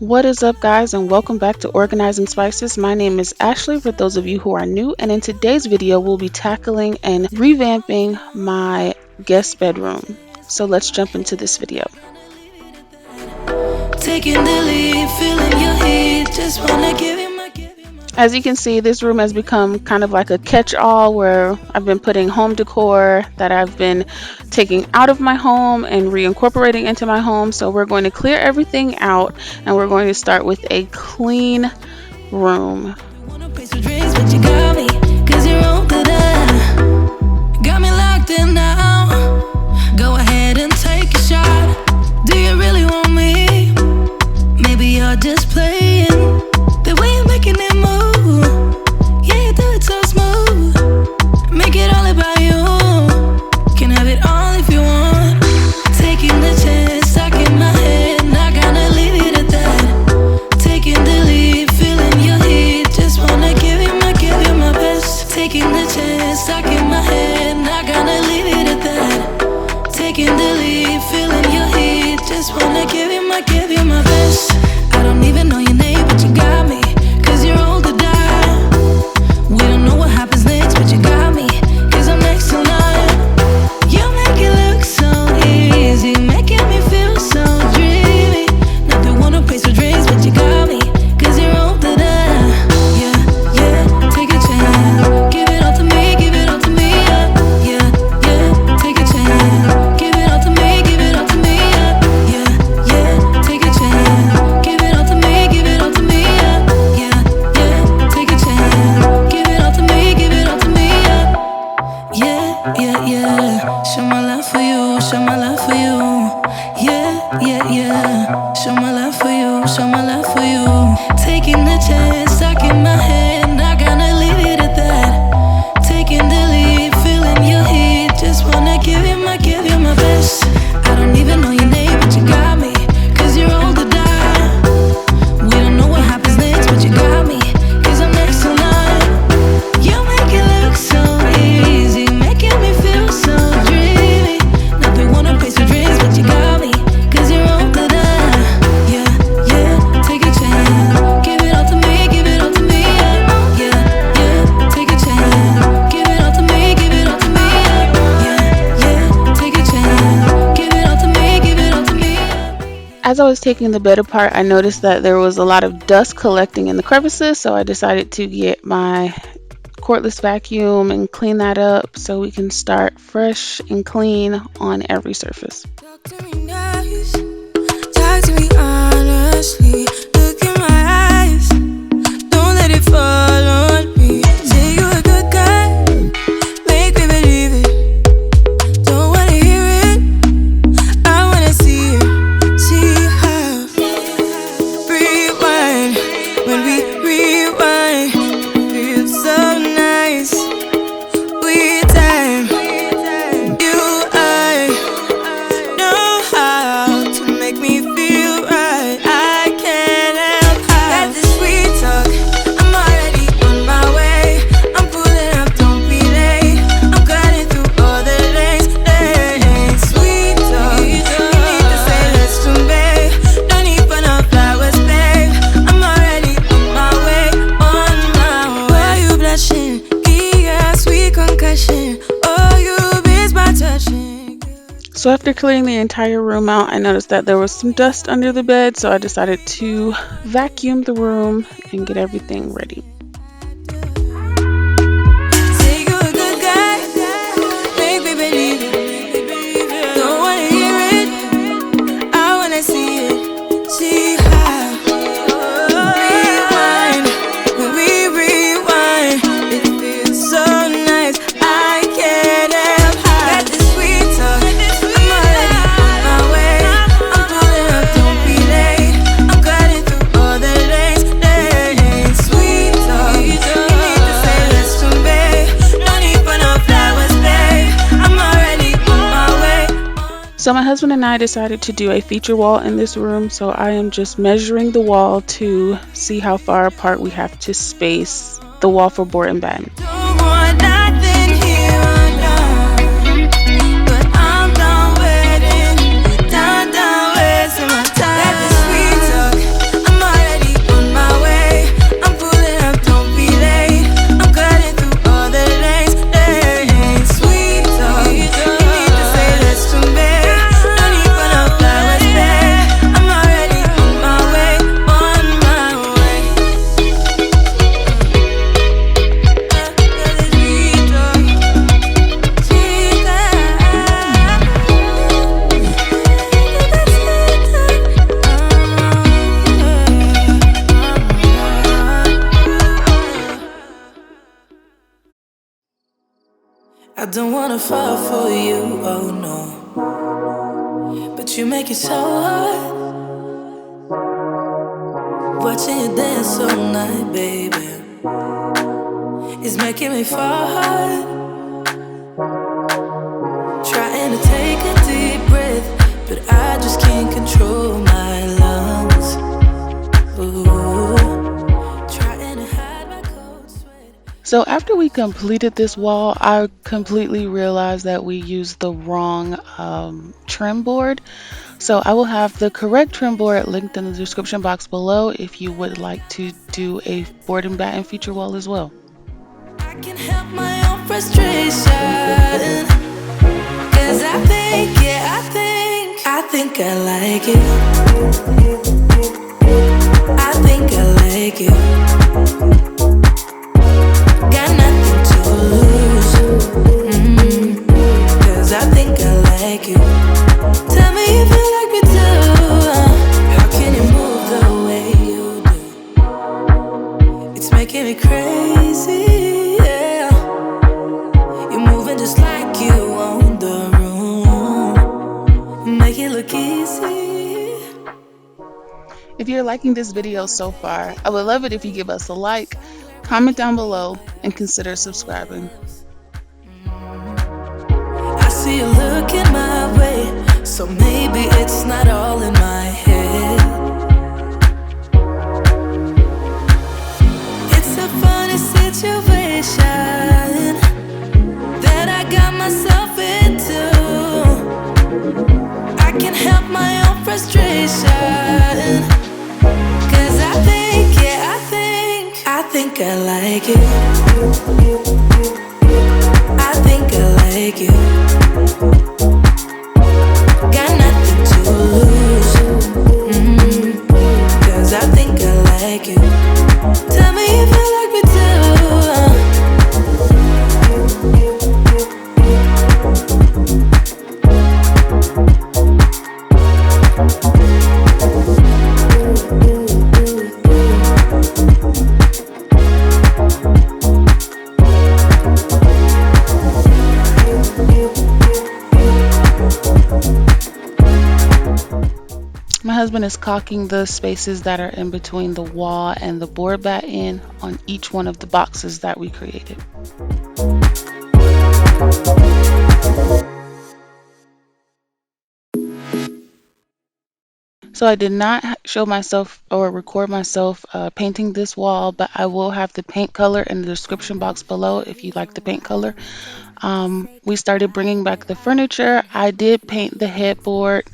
What is up, guys, and welcome back to Organizing Spices. My name is Ashley for those of you who are new, and in today's video we'll be tackling and revamping my guest bedroom. So let's jump into this video. Taking the lead, feeling your heat, just wanna give you my. As you can see, this room has become kind of like a catch-all where I've been putting home decor that I've been taking out of my home and reincorporating into my home. So we're going to clear everything out and we're going to start with a clean room. Got me locked in now. Go ahead and take a shot. Do you really want me? Maybe you're just playing. The way you're making it move, yeah, you do it so smooth. Make it all about you. Can have it all if you want. Taking the chance, stuck in my head, not gonna leave it at that. Taking the lead, feeling your heat, just wanna give you my best. Taking the chance, stuck in my head, not gonna leave it at that. Taking the lead, feeling your heat, just wanna give you my best. I don't even know your name, but you got me. Cause you're old to die. We don't know what happens next, but you got me. Cause I'm next in line. You make it look so easy, making me feel so dreamy. Not the one who pays for drinks, but you got me. Cause you're old to die. Yeah, yeah, take a chance. Give it all to me, give it all to me, yeah. Yeah, yeah, take a chance. Give it all to me, give it all to me, yeah. Yeah, yeah, take a chance. Give it all to me, give it all to me, yeah. Yeah, yeah, take a chance. Give it all to me, give it all to me, yeah. Yeah, yeah, yeah. Show my love for you, show my love for you. Yeah, yeah, yeah. Show my love for you, show my love for you. Taking the chance, stuck in my head, not gonna leave it at that. Taking the lead, feeling your heat, just wanna give you my best. I don't even know your name, but you got me. Cause you're old to die. We don't know what happens next, but you got me. Cause I'm next in line. You make it look so easy, making me feel so dreamy. Not the one who pays for drinks, but you got me. Cause you're old to die. Yeah, yeah, take a chance. Give it all to me, give it all to me, yeah. Yeah, yeah, take a chance. Give it all to me, give it all to me, yeah. Yeah, yeah, take a chance. Give it all to me, give it all to me, yeah. As I was taking the bed apart, I noticed that there was a lot of dust collecting in the crevices, so I decided to get my cordless vacuum and clean that up so we can start fresh and clean on every surface. Talk to me nice, talk to me honestly. Look in my eyes, don't let it fall on me. Say you're a good guy, make me believe it. Don't wanna hear it, I wanna see it. See how rewind, when we rewind, feels so nice. We time, you I know how to make me feel right. I can't help how. Got this sweet talk, I'm already on my way. I'm pulling up, don't be late. I'm cutting through all the lanes. Sweet talk, you need to say less to me. No need for no flowers, babe. I'm already on my way, on my way. Why you blushing? Yeah, sweet concussion. Oh, you miss my touching. So after clearing the entire room out, I noticed that there was some dust under the bed, so I decided to vacuum the room and get everything ready. Say you're a good guy, make me believe it. Don't wanna hear it, I wanna see it. See how rewind, when we rewind, it feels so nice. I can't help how. Got this sweet talk, I'm already on my way. I'm pulling up, don't be late. I'm cutting through all the lanes. Sweet talk, you need to say less to me. No need for no flowers, babe. I'm already on my way. So my husband and I decided to do a feature wall in this room, so I am just measuring the wall to see how far apart we have to space the wall for board and batten. Don't want nothing here or now, but I'm done waiting, done wasting my time. Got this sweet talk, I'm don't wanna fall for you, oh no. But you make it so hard. Watching you dance all night, baby, is making me fall hard. Trying to take a deep breath, but I just can't control my lungs. Ooh, trying to hide my cold sweat. So after we completed this wall, I completely realized that we used the wrong trim board. So I will have the correct trim board linked in the description box below if you would like to do a board and batten feature wall as well. I can help my own frustration, 'cause I think, yeah, I think I like it. I think I like it. Got nothing to lose, 'cause I think I like it. Tell me if you like me too. How can you move the way you do? It's making me crazy, yeah. You're moving just like you own the room. Make it look easy. If you're liking this video so far, I would love it if you give us a like, comment down below, and consider subscribing. I see you looking my way, so maybe it's not all in my head. It's a funny situation that I got myself into. I can help my own frustration, 'cause I think, yeah, I think I like it. I think I like it. Got nothing to lose, 'cause I think I like it. Tell me if you like me too. My husband is caulking the spaces that are in between the wall and the board batten on each one of the boxes that we created. So I did not show myself or record myself painting this wall, but I will have the paint color in the description box below if you like the paint color. We started bringing back the furniture. I did paint the headboard.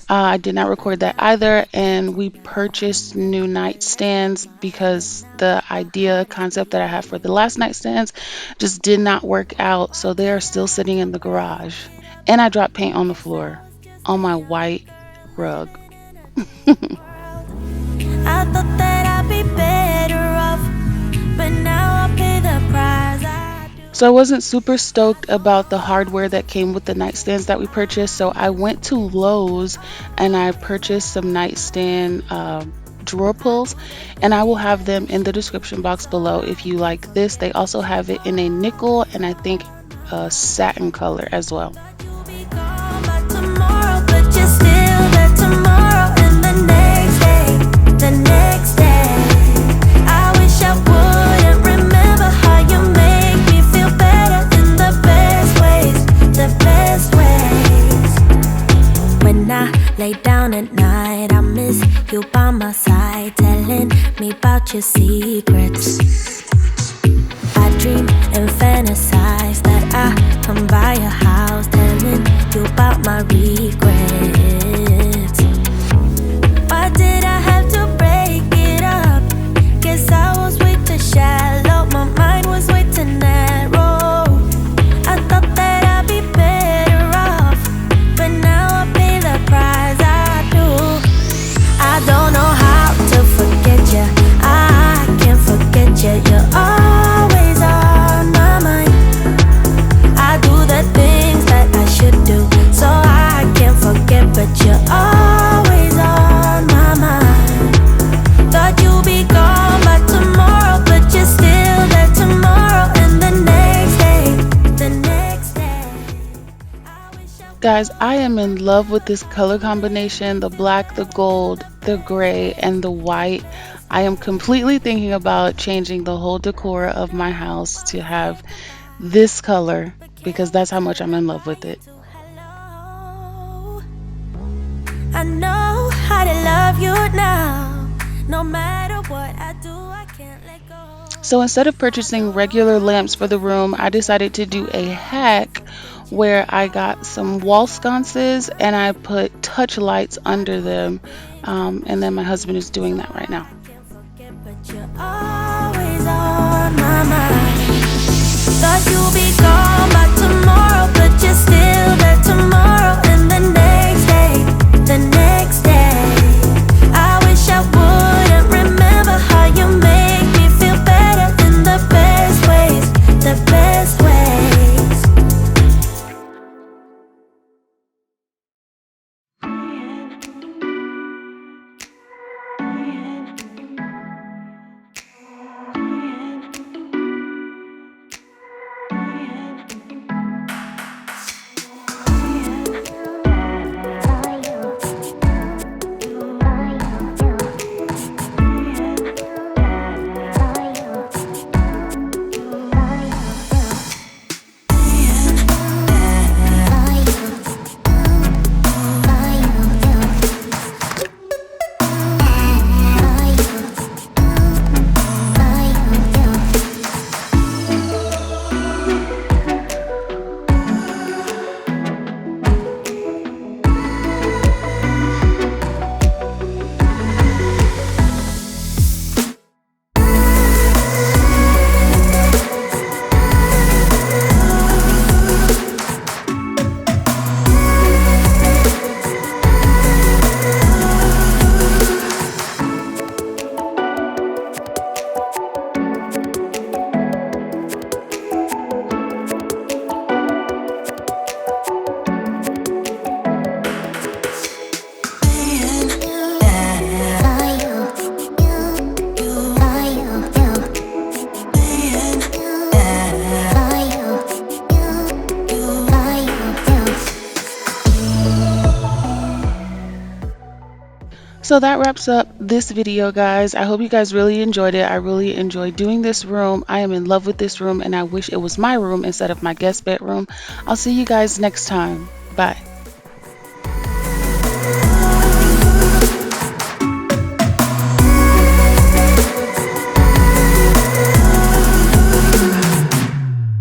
I did not record that either, and we purchased new nightstands because the concept that I have for the last nightstands just did not work out, so they are still sitting in the garage. And I dropped paint on the floor on my white rug. I thought that I'd be better off, but now I pay the price. So I wasn't super stoked about the hardware that came with the nightstands that we purchased, so I went to Lowe's and I purchased some nightstand drawer pulls, and I will have them in the description box below if you like this. They also have it in a nickel and I think a satin color as well. Lay down at night, I miss you by my side, telling me about your secrets. I dream and fantasize that I come by your house, telling you about my regrets. Why did I have to break it up? Guess I was way too shallow, my mind was way too narrow. I thought that I'd be better off, but now I pay the price. I don't know how to forget you. I can't forget you. You're always on my mind. I do the things that I should do, so I can't Guys, I am in love with this color combination, the black, the gold, the gray, and the white. I am completely thinking about changing the whole decor of my house to have this color because that's how much I'm in love with it. I know how to love you now. No matter what I do, I can't let go. So instead of purchasing regular lamps for the room, I decided to do a hack where I got some wall sconces and I put touch lights under them. And then my husband is doing that right now. But you're always on my mind. Thought you'd be gone by tomorrow, but you're still there tomorrow and the next day, the next day. I wish I wouldn't remember how you make me feel better in the best ways, the best ways. So that wraps up this video, guys. I hope you guys really enjoyed it. I really enjoyed doing this room. I am in love with this room and I wish it was my room instead of my guest bedroom. I'll see you guys next time. Bye.